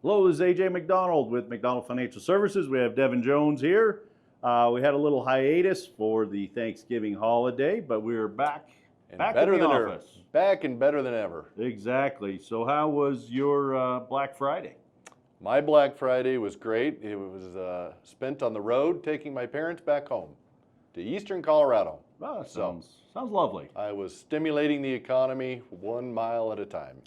Hello, this is AJ McDonald with McDonald Financial Services. We have Devin Jones here. We had a little hiatus for the Thanksgiving holiday, but we're back in the office. Back and better than ever. Exactly. So how was your Black Friday? My Black Friday was great. It was spent on the road taking my parents back home to eastern Colorado. Oh, that sounds lovely. I was stimulating the economy 1 mile at a time.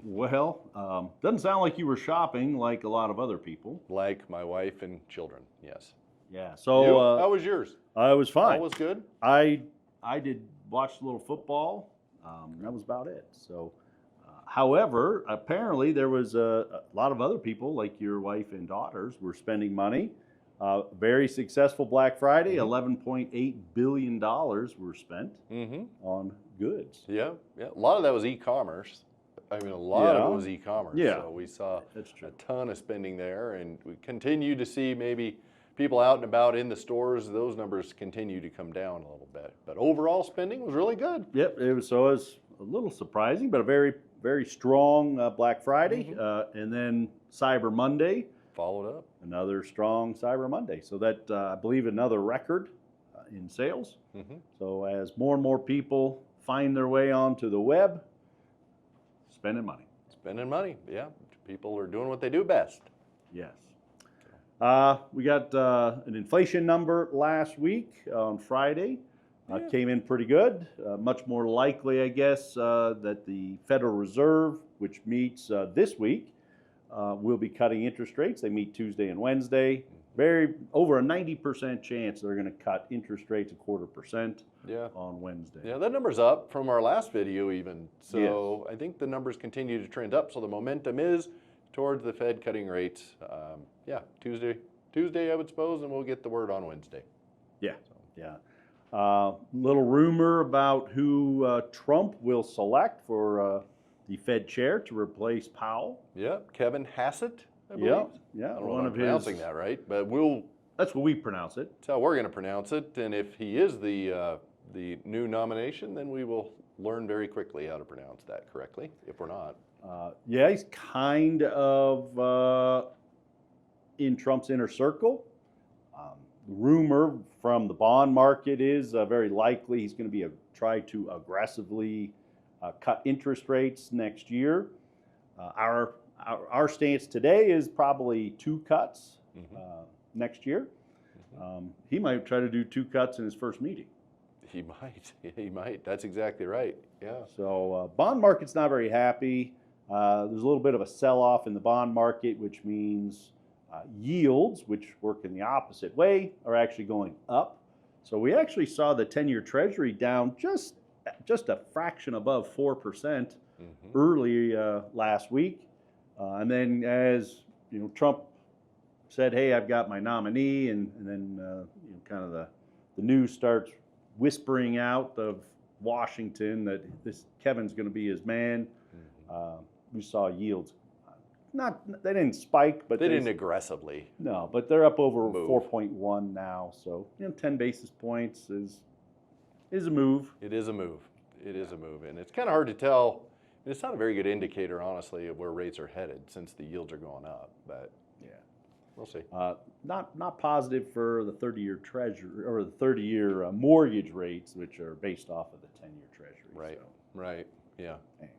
Well, doesn't sound like you were shopping like a lot of other people. Like my wife and children, yes. Yeah. So how was yours? I was fine. All was good? I did watch a little football. That was about it. So, however, apparently there was a lot of other people, like your wife and daughters, were spending money. Very successful Black Friday. $11.8 billion were spent on goods. Yeah. A lot of that was e-commerce. I mean, a lot of it was e-commerce. Yeah. So we saw a ton of spending there, and we continue to see maybe people out and about in the stores. Those numbers continue to come down a little bit. But overall spending was really good. Yep. It was a little surprising, but a very, very strong Black Friday. And then Cyber Monday. Followed up. Another strong Cyber Monday. So that, I believe, another record in sales. So as more and more people find their way onto the web, spending money. Spending money, yeah. People are doing what they do best. Yes. We got an inflation number last week on Friday. Came in pretty good. Much more likely, I guess, that the Federal Reserve, which meets this week, will be cutting interest rates. They meet Tuesday and Wednesday. Over a 90% chance they're going to cut interest rates 0.25% on Wednesday. Yeah, that number's up from our last video even. So I think the numbers continue to trend up. So the momentum is towards the Fed cutting rates. Tuesday I would suppose, and we'll get the word on Wednesday. Little rumor about who Trump will select for the Fed chair to replace Powell. Yeah, Kevin Hassett. I believe. Yeah. I don't know if I'm pronouncing that right, but that's what we pronounce it. That's how we're going to pronounce it. And if he is the new nomination, then we will learn very quickly how to pronounce that correctly. If we're not, he's kind of in Trump's inner circle. Rumor from the bond market is very likely he's going to try to aggressively cut interest rates next year. Our stance today is probably 2 cuts next year. He might try to do 2 cuts in his first meeting. He might. That's exactly right. Yeah. So bond market's not very happy. There's a little bit of a sell-off in the bond market, which means yields, which work in the opposite way, are actually going up. So we actually saw the 10-year Treasury down just a fraction above 4% early last week. And then as Trump said, hey, I've got my nominee, and then kind of the news starts whispering out of Washington that Kevin's going to be his man. We saw yields. They didn't spike, but they didn't aggressively. No, but they're up over 4.1 now. So 10 basis points is a move. It is a move. It is a move, and it's kind of hard to tell. It's not a very good indicator, honestly, of where rates are headed since the yields are going up. But we'll see. Not positive for the 30-year Treasury or the 30-year mortgage rates, which are based off of the 10-year Treasury. Right. So. Right. Yeah. Anyway.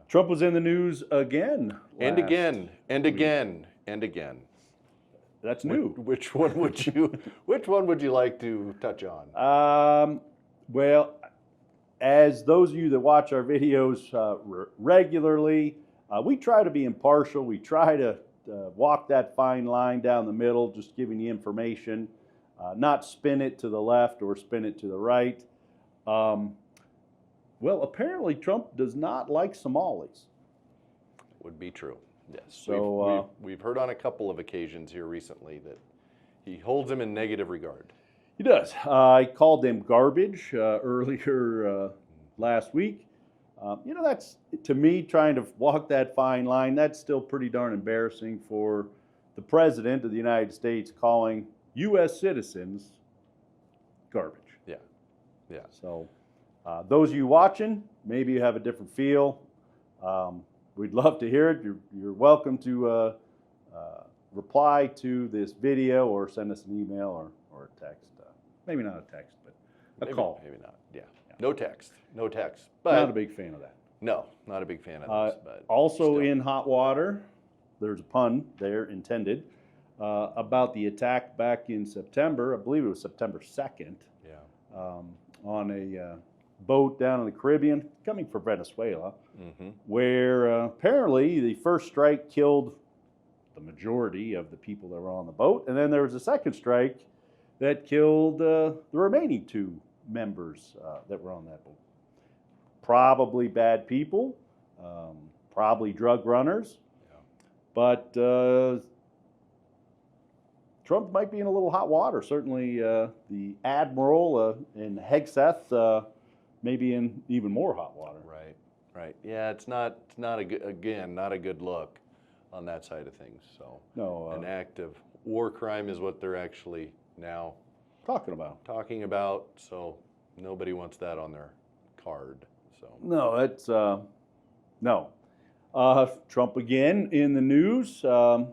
Trump was in the news again. And again. That's new. Which one would you like to touch on? Well, as those of you that watch our videos regularly, we try to be impartial. We try to walk that fine line down the middle, just giving you information, not spin it to the left or spin it to the right. Well, apparently Trump does not like Somalis. Would be true, yes. So we've heard on a couple of occasions here recently that he holds them in negative regard. He does. I called them garbage earlier last week. That's, to me, trying to walk that fine line, that's still pretty darn embarrassing for the President of the United States calling U.S. citizens garbage. Yeah. So those of you watching, maybe you have a different feel. we'd love to hear it. You're welcome to reply to this video or send us an email or a text. Maybe not a text, but a call. Maybe not. Yeah. No text. No text. Not But a big fan of that. no, not a big fan of those. But Also still. in hot water, there's a pun there intended, about the attack back in September. I believe it was September 2nd. Yeah. On a boat down in the Caribbean, coming from Venezuela, where apparently the first strike killed the majority of the people that were on the boat, and then there was a second strike that killed the remaining 2 members that were on that boat. Probably bad people, probably drug runners, but Trump might be in a little hot water. Certainly the admiral in Hegseth may be in even more hot water. Right. Yeah, it's not a good, not a good look on that side of things. So No, an act of war crime is what they're actually now talking about. So nobody wants that on their card. So No, it's no. Trump again in the news. I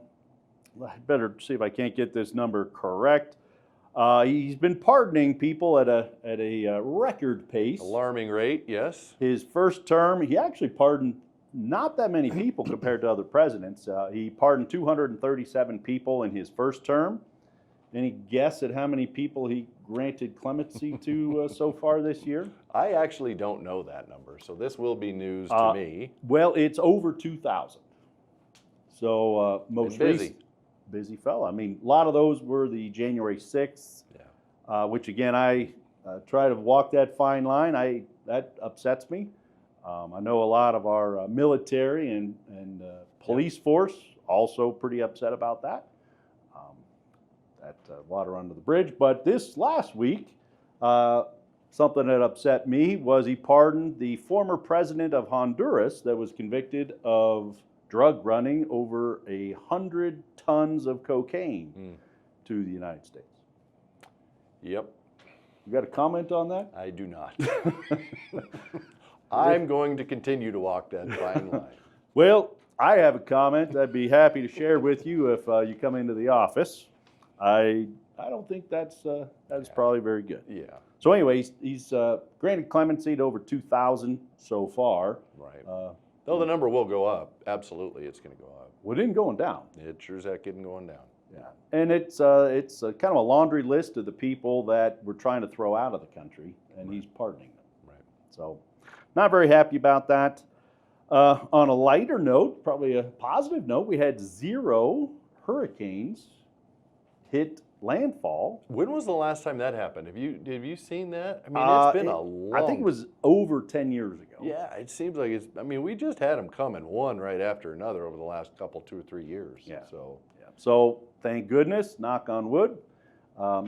better see if I can't get this number correct. He's been pardoning people at a record pace. alarming rate, yes. His first term, he actually pardoned not that many people compared to other presidents. He pardoned 237 people in his first term. Any guess at how many people he granted clemency to so far this year? I actually don't know that number, so this will be news to me. Well, it's over 2,000. So most busy. Busy fella. I mean, a lot of those were the January 6th, which again, I try to walk that fine line. That upsets me. I know a lot of our military and police force also pretty upset about that. Water under the bridge. But this last week, something that upset me was he pardoned the former president of Honduras that was convicted of drug running over 100 tons of cocaine to the United States. Yep. You got a comment on that? I do not. I'm going to continue to walk that fine line. Well, I have a comment I'd be happy to share with you if you come into the office. I don't think that's probably very good. Yeah. So anyways, he's granted clemency to over 2,000 so far. Right. Though the number will go up. Absolutely, it's going to go up. Well, it isn't going down. It sure as heck isn't going down. Yeah. And it's kind of a laundry list of the people that we're trying to throw out of the country, and he's pardoning them. Right. So not very happy about that. On a lighter note, probably a positive note, we had 0 hurricanes hit landfall. When was the last time that happened? Have you seen that? I mean, it's been a long. I think it was over 10 years ago. Yeah, it seems like it's. I mean, we just had them coming one right after another over the last 2 or 3 years. Yeah. So. Yeah. So thank goodness, knock on wood,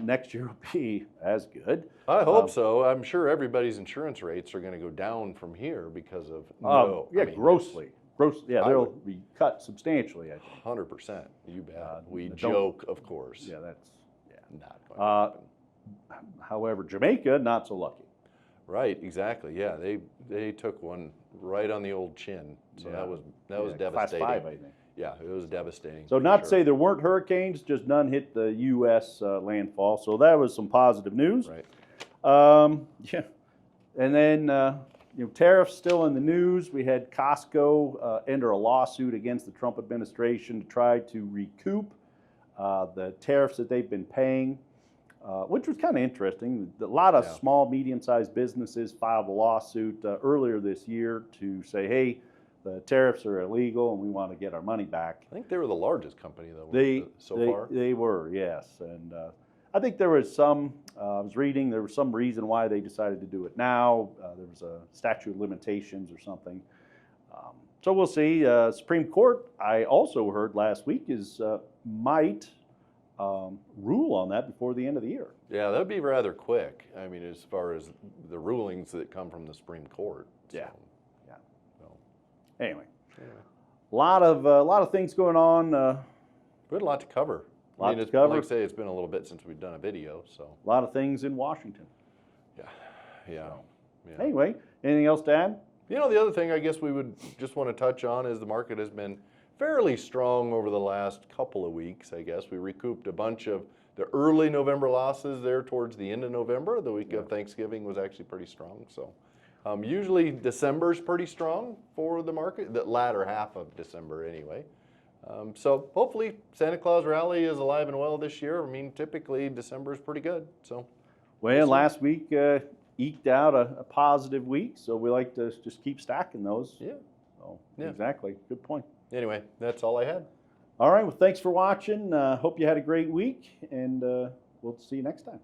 next year will be as good. I hope so. I'm sure everybody's insurance rates are going to go down from here because of Grossly. Yeah, they'll be cut substantially, I think. 100%. You bet. We don't- joke, of course. Yeah, that's Not going to happen. However, Jamaica, not so lucky. Right, exactly. Yeah, they took one right on the old chin. So Yeah. that was devastating. Class 5, I think. Yeah, it was devastating. So for not to sure. say there weren't hurricanes, just none hit the U.S. Landfall. So that was some positive news. Right. Yeah. And then, tariffs still in the news. We had Costco enter a lawsuit against the Trump administration to try to recoup the tariffs that they've been paying, which was kind of interesting. A lot of small, medium-sized businesses filed a lawsuit earlier this year to say, hey, the tariffs are illegal and we want to get our money back. I think they were the largest company, though, so far. They were, yes. And I think there was some, I was reading, there was some reason why they decided to do it now. There was a statute of limitations or something. So we'll see. Supreme Court, I also heard last week, might rule on that before the end of the year. Yeah, that'd be rather quick. I mean, as far as the rulings that come from the Supreme Court. So, Yeah. so. Anyway, a lot of things going on. We had a lot to cover. Lot to it's, cover. Like I say, it's been a little bit since we've done a video, so. A lot of things in Washington. Yeah. Anyway, anything else to add? You know, the other thing I guess we would just want to touch on is the market has been fairly strong over the last couple of weeks, I guess. We recouped a bunch of the early November losses there towards the end of November. The week of Thanksgiving was actually pretty strong. So usually December's pretty strong for the market, the latter half of December anyway. So hopefully Santa Claus rally is alive and well this year. I mean, typically December is pretty good. So, well, last week eked out a positive week, so we like to just keep stacking those. Yeah. So, exactly. Good point. Anyway, that's all I had. All right. Well, thanks for watching. Hope you had a great week, and we'll see you next time.